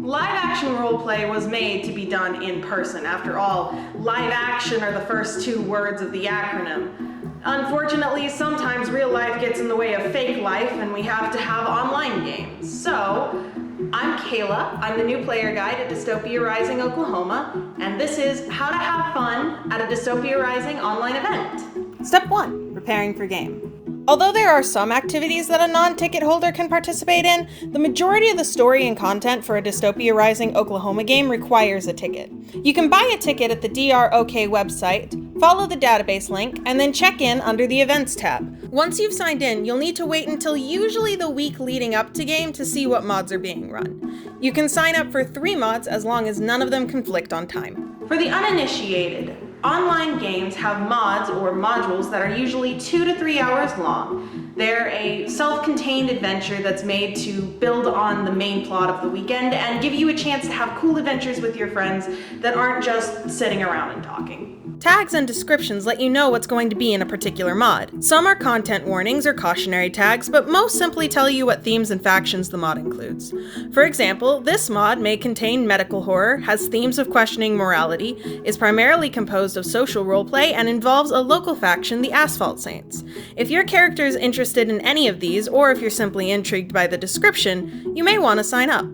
Live-action roleplay was made to be done in person. After all, live action are the first two words of the acronym. Unfortunately, sometimes real life gets in the way of fake life, and we have to have online games. So, I'm Kayla. I'm the new player guide at Dystopia Rising, Oklahoma, and this is how to have fun at a Dystopia Rising online event. Step 1. Preparing for game. Although there are some activities that a non-ticket holder can participate in, the majority of the story and content for a Dystopia Rising Oklahoma game requires a ticket. You can buy a ticket at the DROK website, follow the database link, and then check in under the Events tab. Once you've signed in, you'll need to wait until usually the week leading up to game to see what mods are being run. You can sign up for 3 mods as long as none of them conflict on time. For the uninitiated, online games have mods or modules that are usually 2 to 3 hours long. They're a self-contained adventure that's made to build on the main plot of the weekend and give you a chance to have cool adventures with your friends that aren't just sitting around and talking. Tags and descriptions let you know what's going to be in a particular mod. Some are content warnings or cautionary tags, but most simply tell you what themes and factions the mod includes. For example, this mod may contain medical horror, has themes of questioning morality, is primarily composed of social roleplay, and involves a local faction, the Asphalt Saints. If your character is interested in any of these, or if you're simply intrigued by the description, you may want to sign up.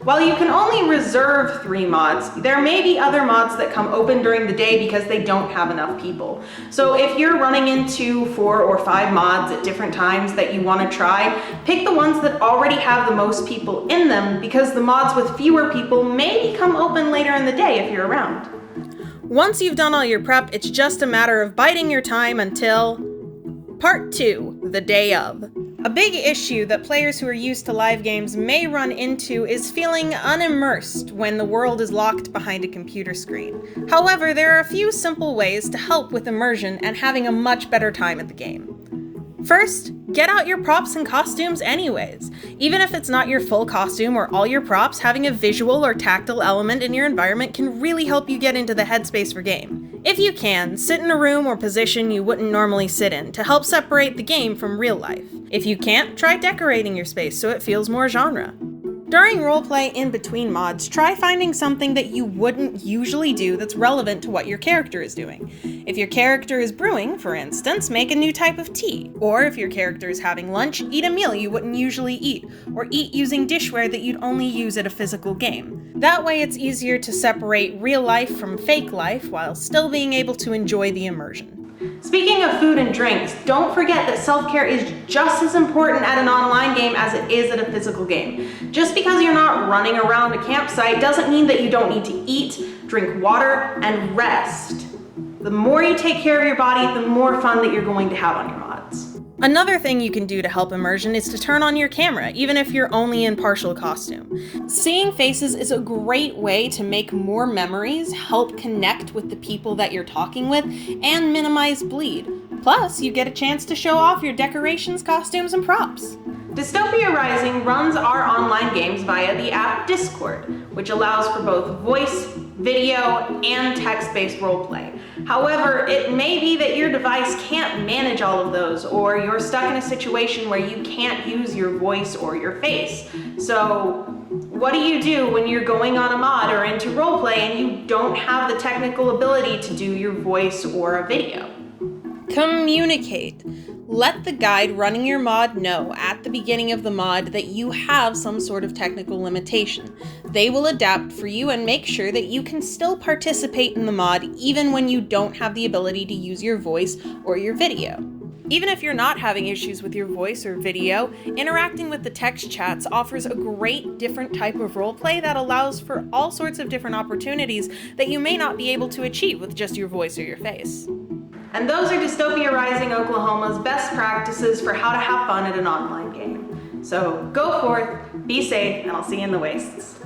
While you can only reserve 3 mods, there may be other mods that come open during the day because they don't have enough people. So if you're running into 4 or 5 mods at different times that you want to try, pick the ones that already have the most people in them, because the mods with fewer people may become open later in the day if you're around. Once you've done all your prep, it's just a matter of biding your time until Part 2, the day of. A big issue that players who are used to live games may run into is feeling unimmersed when the world is locked behind a computer screen. However, there are a few simple ways to help with immersion and having a much better time at the game. First, get out your props and costumes anyways. Even if it's not your full costume or all your props, having a visual or tactile element in your environment can really help you get into the headspace for game. If you can, sit in a room or position you wouldn't normally sit in to help separate the game from real life. If you can't, try decorating your space so it feels more genre. During roleplay in between mods, try finding something that you wouldn't usually do that's relevant to what your character is doing. If your character is brewing, for instance, make a new type of tea. Or if your character is having lunch, eat a meal you wouldn't usually eat, or eat using dishware that you'd only use at a physical game. That way it's easier to separate real life from fake life while still being able to enjoy the immersion. Speaking of food and drinks, don't forget that self-care is just as important at an online game as it is at a physical game. Just because you're not running around a campsite doesn't mean that you don't need to eat, drink water, and rest. The more you take care of your body, the more fun that you're going to have on your mods. Another thing you can do to help immersion is to turn on your camera, even if you're only in partial costume. Seeing faces is a great way to make more memories, help connect with the people that you're talking with, and minimize bleed. Plus, you get a chance to show off your decorations, costumes, and props. Dystopia Rising runs our online games via the app Discord, which allows for both voice, video, and text-based roleplay. However, it may be that your device can't manage all of those, or you're stuck in a situation where you can't use your voice or your face. So, what do you do when you're going on a mod or into roleplay and you don't have the technical ability to do your voice or a video? Communicate. Let the guide running your mod know at the beginning of the mod that you have some sort of technical limitation. They will adapt for you and make sure that you can still participate in the mod even when you don't have the ability to use your voice or your video. Even if you're not having issues with your voice or video, interacting with the text chats offers a great different type of roleplay that allows for all sorts of different opportunities that you may not be able to achieve with just your voice or your face. And those are Dystopia Rising Oklahoma's best practices for how to have fun at an online game. So go forth, be safe, and I'll see you in the wastes.